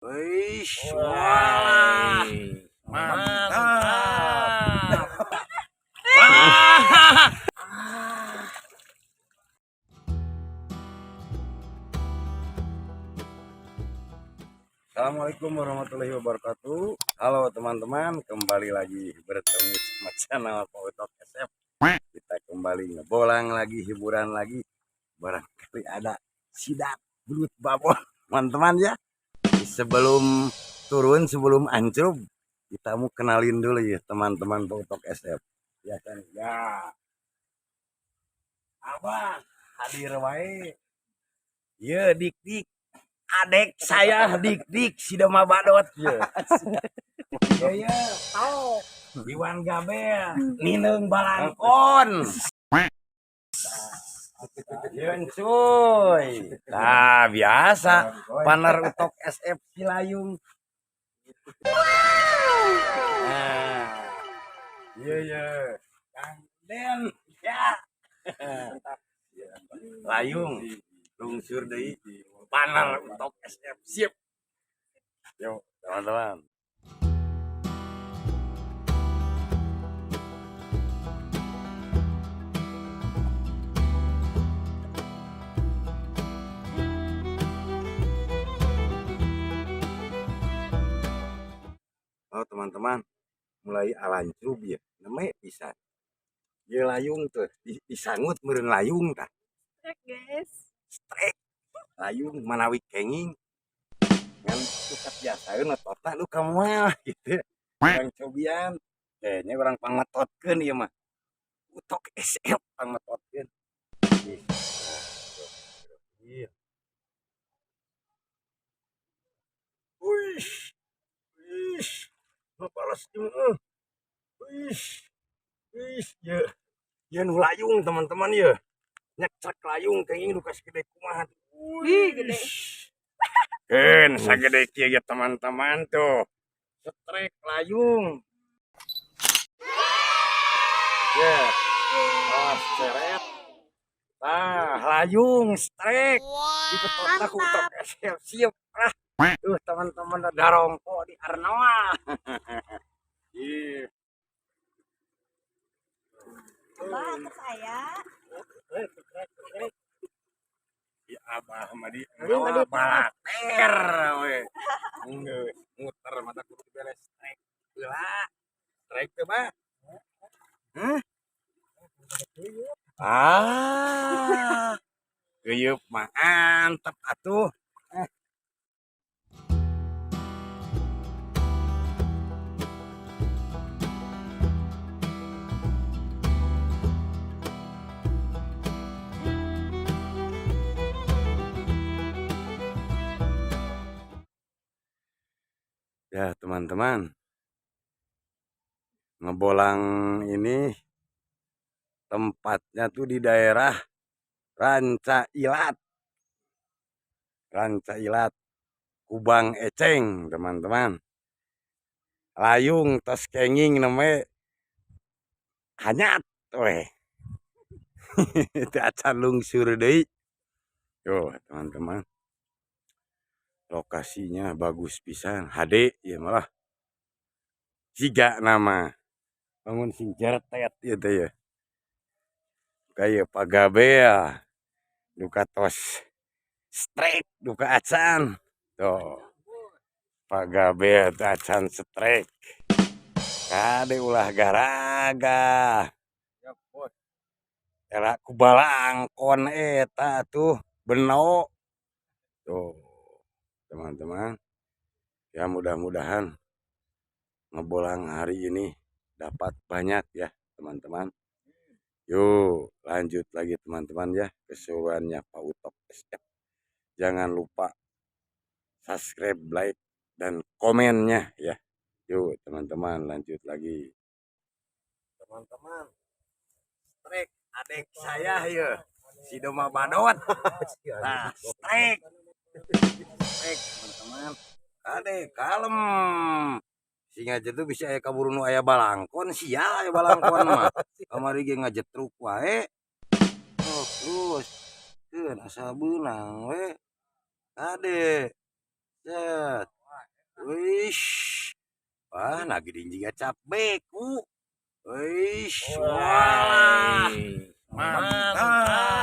Wih, wah, mantap. Wah. Assalamualaikum warahmatullahi wabarakatuh. Halo teman-teman, kembali lagi bertemu sama channel Pautok SF. Kita kembali ngebolang lagi, hiburan lagi. Barangkali ada sidak belut babon, teman-teman ya. Sebelum turun, sebelum ancur, kita mau kenalin dulu ya teman-teman Pautok SF. Ya kan? Ya. Abah, hadir wae. Ya, dik-dik. Adek saya dik-dik si Dema Badot ya. Ya, tau. Iwan Gabel, Nineng Balangkon. Yeun cuy. Nah, biasa paner utok SF Cilayung. Nah. Iya. Kang Den ya. Layung lungsur deui paner utok SF siap. Yuk, teman-teman. Oh teman-teman, mulai alancrub ya, namanya bisa. Dia layung tuh, disangut meureun layung tah. Strek guys. Strek, layung manawi kenging. Ngan tukat biasaeun ngetotna lu ka moal gitu. Orang cobian, kayaknya orang pangetotkeun ieu mah. Utok SF pangetotkeun. Ih. Iya. Wih. Wih. Ngapalas jeung Wih. Wih, ya. Ya nu layung teman-teman ya. Nyak cek layung kenging nu kasih gede kumaha. Wih, gede. Kan sagede kieu ya teman-teman tuh. Strek layung. Ya. Oh, seret. Nah, layung strek. Dipetotna ku utok siap. Tuh teman-teman ada rongko di Arnoa. Ih. Abah ke saya. Ya abah mah di balater we. Muter mata kudu beres strek. Heula. Strek teh bah. Hah? Ah. Geuyeub mah antep atuh. Ya teman-teman, ngebolang ini tempatnya tuh di daerah Ranca Ilat. Ranca Ilat, Kubang Eceng teman-teman. Layung tos kenging namanya hanyat weh. Itu acan lungsur deui. Yo teman-teman. Lokasinya bagus pisan, HD ya malah. Siga nama. Bangun sing jertet gitu ya. Kayak Pagabea. Duka tos strek duka acan. Tuh. Pagabea teh acan strek. Kade ulah garaga. Era kubalangkon eta tuh beno. Tuh. Teman-teman. Ya mudah-mudahan ngebolang hari ini dapat banyak ya teman-teman. Yuk lanjut lagi teman-teman ya keseruannya Pak Utok SF. Jangan lupa subscribe, like, dan komennya ya. Yuk teman-teman lanjut lagi. Teman-teman, strek adik saya ya si Doma Badot. Nah strek teman-teman. Adik kalem. Singa tuh bisa aya kaburu nu aya balangkon sia aya balangkon mah. Kamari ge ngajetruk wae. Oh, terus keun asa beunang we. Ade. Set. geuning jiga cap beku. Wih, wah, mantap.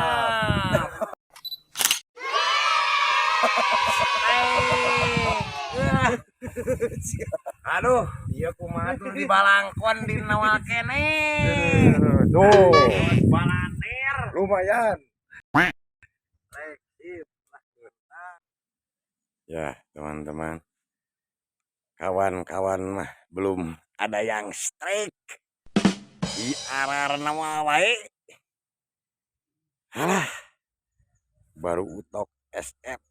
Aduh, iya kumaha tuh di balangkon di nawal kene. Tuh, Balater. lumayan. Ya, teman-teman. Kawan-kawan mah belum ada yang strike. Di arar nama wae. Alah. Baru utok SF.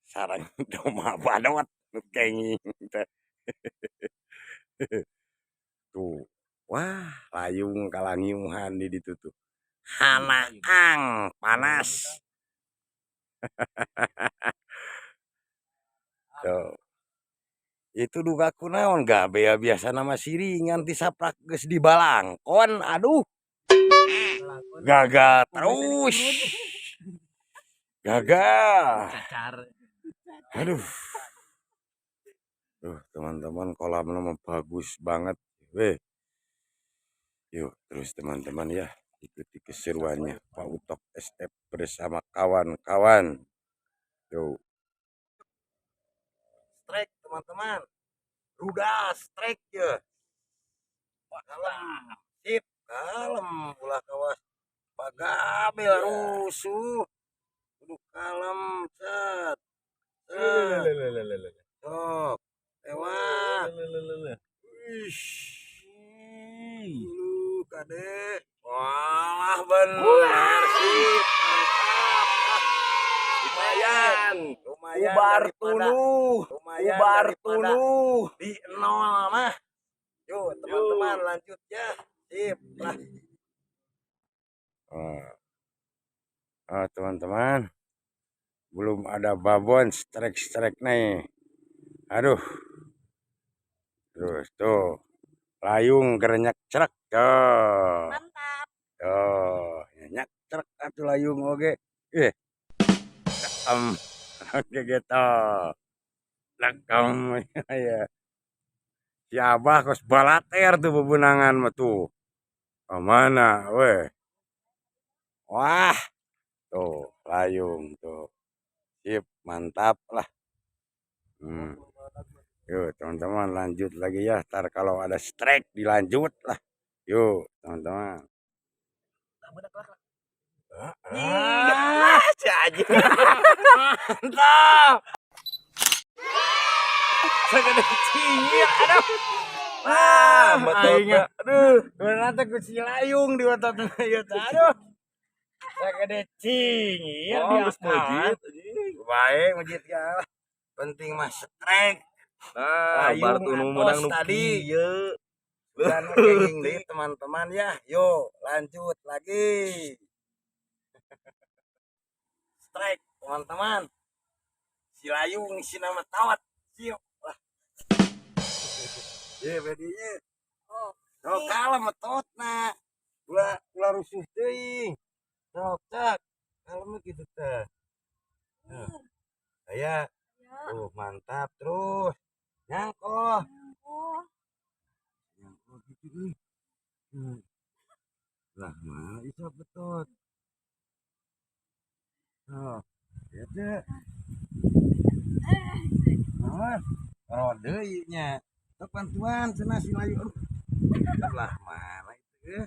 Sarang doma badot nu kenging. Tuh. Wah, layung kalangiuhan di ditu tuh. Hanaang panas. Tuh. Itu duga kunaon gak bea biasa nama siringan ti saprak geus di balangkon. Aduh. Gagal terus. Gagal. Aduh. Tuh, teman-teman kolam nama bagus banget. Weh. Yuk, terus teman-teman ya, ikuti keseruannya Pak Utok SF bersama kawan-kawan. Yuk. Strike teman-teman. Ruda strike ya. Kalem. Sip, kalem ulah kawas. Pagabel rusuh. Kudu kalem, cet. Sok. Lewat. Wish. Lu kade. Wah, bener sih. Mantap. Lumayan. Ubar tuluh. Ubar tuluh. Di nol mah. Yuk, teman-teman lanjut ya. Sip lah. Teman-teman. Belum ada babon strike nih. Aduh. Terus tuh. Layung gerenyak cerak. Tuh. Mantap. Tuh. Nyak cerak atuh layung oge. Oke gitu. Lekam ya. Si Abah kos balater tuh bebunangan mah tuh. Mana weh. Wah. Tuh, layung tuh. Sip, mantap lah. Yuk, teman-teman lanjut lagi ya. Ntar kalau ada strike dilanjut lah. Yuk, teman-teman. Si anjing. Mantap. Segede cingir, aduh. Aing, aduh, nanti ku si layung di otot ieu teh, aduh. Segede cingir di atas. Bae mujit ya. Penting mah strike. Nah, Layung bar tuh nu menang nu tadi. kieu. Dan kenging deui teman-teman ya. Yuk, lanjut lagi. Strike, teman-teman. Si layung si nama tawat. Siap lah. Ye, bedinya. Oh, kalem metotna. Ulah rusuh teuing. Sok, cak. Kalem gitu teh. Aya. Tuh, mantap terus. Nyangkoh. Nyangkoh gitu. Lah, mah iso betot. Oh, ya teh. Naon? Oh, deui nya. Sok bantuan cenah si layu. Aduh. Lah, mana itu?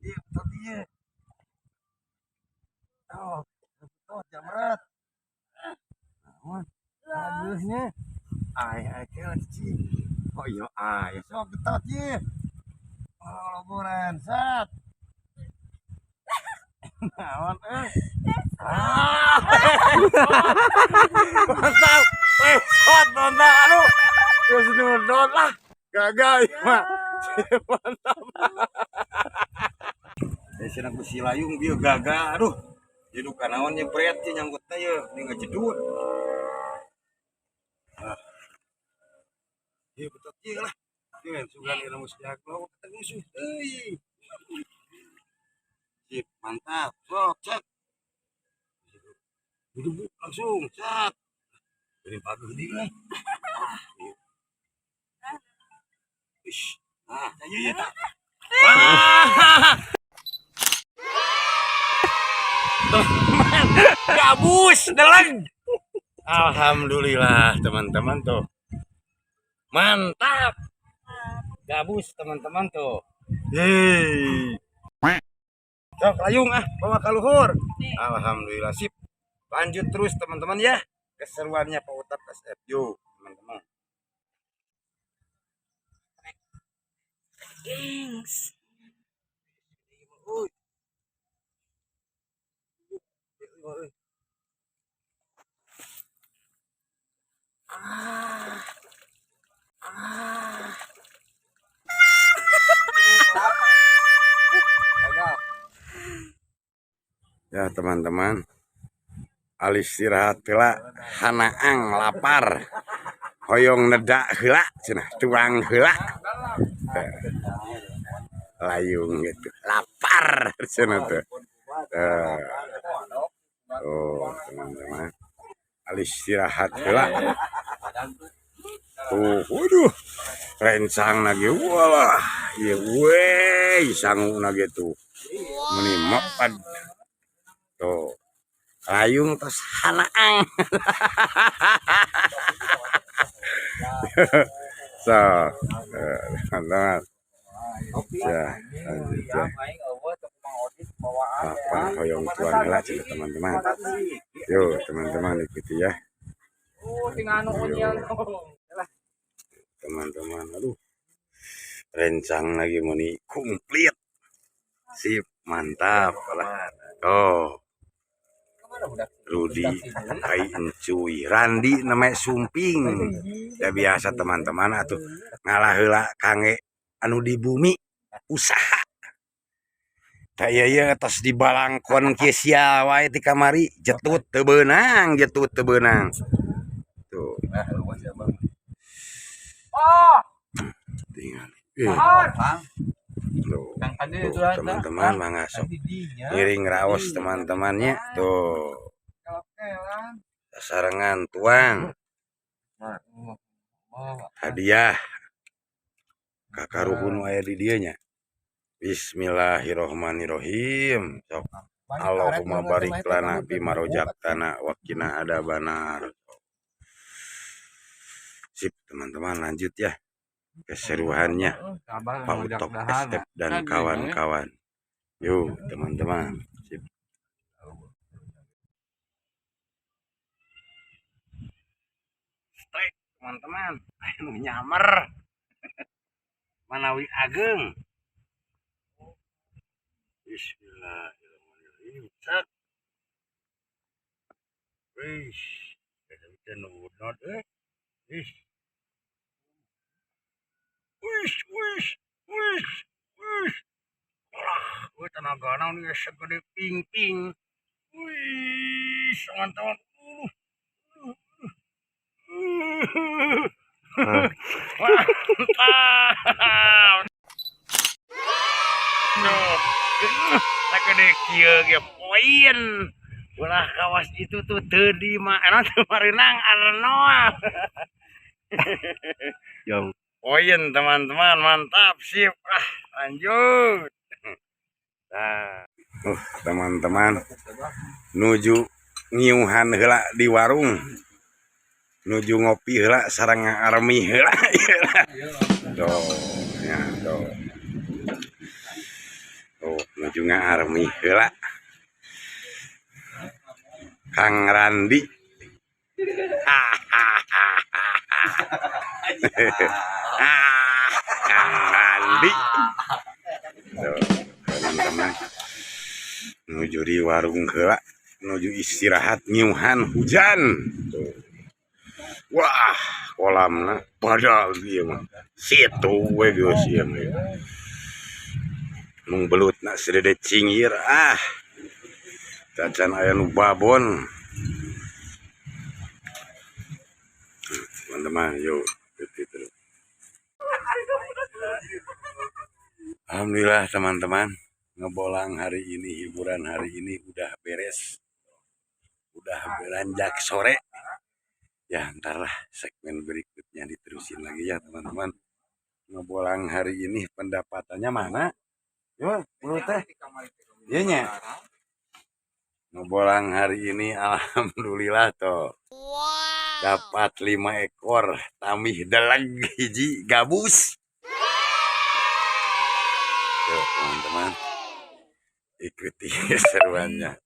Iya, betot ieu. Oh, betot jamret. Naon? Bagusnya. Ai keun cing. Oh iya, sok betot ieu. Oh, loboran sat. Naon mantap. Shot nonton aduh. Terus nonton lah. Gagal mah. Mantap. Sina ku si layung dia gagal. Aduh. Jadi kanaon nyebret nya nyangkut teh ye, ini ngajedut. Ieu betot ieu lah. Geun sugan dina mus jaglo ketemu musuh teuing. Sip, mantap. Sok, cek. Duduk langsung, cek. Ini bagus di nih. Ish. Ah, ayo tak. Gabus, deleg. Alhamdulillah teman-teman tuh. Mantap. Gabus teman-teman tuh. Hei. Sok layung bawa ke luhur. Alhamdulillah sip. Lanjut terus teman-teman ya. Keseruannya Pak Utat SF. Yuk teman-teman. Gengs. Ya teman-teman, alis istirahat heula, hanaang lapar, hoyong nedak heula, cenah tuang heula, layung gitu, lapar cenah tuh. Oh teman-teman, alis istirahat heula. Tuh, waduh, rencang lagi, walah, iya weh, sanggup lagi tuh, meni mepad. Tuh, layung terus hanaang. So, teman-teman. Ya, lanjut ya. Apa hoyong tuan heula cenah teman-teman. Yuk, teman-teman ikuti ya. Teman-teman, aduh. Rencang lagi meni komplit. Sip, mantap lah. Oh. Rudi kai encuy Randi namanya sumping ya biasa teman-teman atuh ngalah heula kange anu di bumi usaha taya ya atas di balangkon kieu sia wae ti kamari jetut teu beunang tuh tinggal tuh teman-teman mangga sok ngiring raos teman-temannya tuh sarangan tuang hadiah kakak ruhun aya di dieu nya. Bismillahirrohmanirrohim. Sok Allahumma barik lana bima rojaktana wa qina adzabannar. Sip teman-teman, lanjut ya keseruannya Pak Utok SF dan kawan-kawan. Yuk teman-teman. Sip. Strike teman-teman, anu nyamer. Manawi ageng. Bismillahirrahmanirrahim. Cek. Wih, kita nunggu not Wih. Wih. Wih, tenaga naon geus segede ping-ping. Wih, teman-teman. Mantap. Sagede kieu ge poin. Ulah kawas itu tuh teu di mana teu marenang arnoa. Yang poin teman-teman, mantap sip. Lanjut. Nah, teman-teman nuju ngiuhan heula di warung. Nuju ngopi heula sareng armi heula. Tuh, ya tuh. Oh, nuju ngarmi heula. Kang Randi. Kang Randi. Tuh, teman-teman. Nuju di warung heula, nuju istirahat ngiuhan hujan. Tuh. Wah, kolamna padahal ieu mah. Situ we geus ieu mah. Mung belutna sedede cingir cacan aya nu babon. Teman-teman, yuk gitu. Alhamdulillah teman-teman, ngebolang hari ini, hiburan hari ini udah beres. Udah beranjak sore. Ya ntar lah segmen berikutnya diterusin lagi ya teman-teman. Ngebolang hari ini pendapatannya mana? Yo, dulu teh. Iya nya. Ngebolang hari ini alhamdulillah toh. Dapat 5 ekor tamih dalag hiji gabus. Tuh teman-teman. Ikuti seruannya.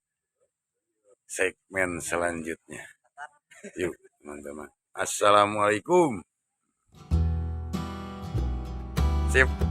Segmen selanjutnya. Yuk teman-teman. Assalamualaikum. Sip.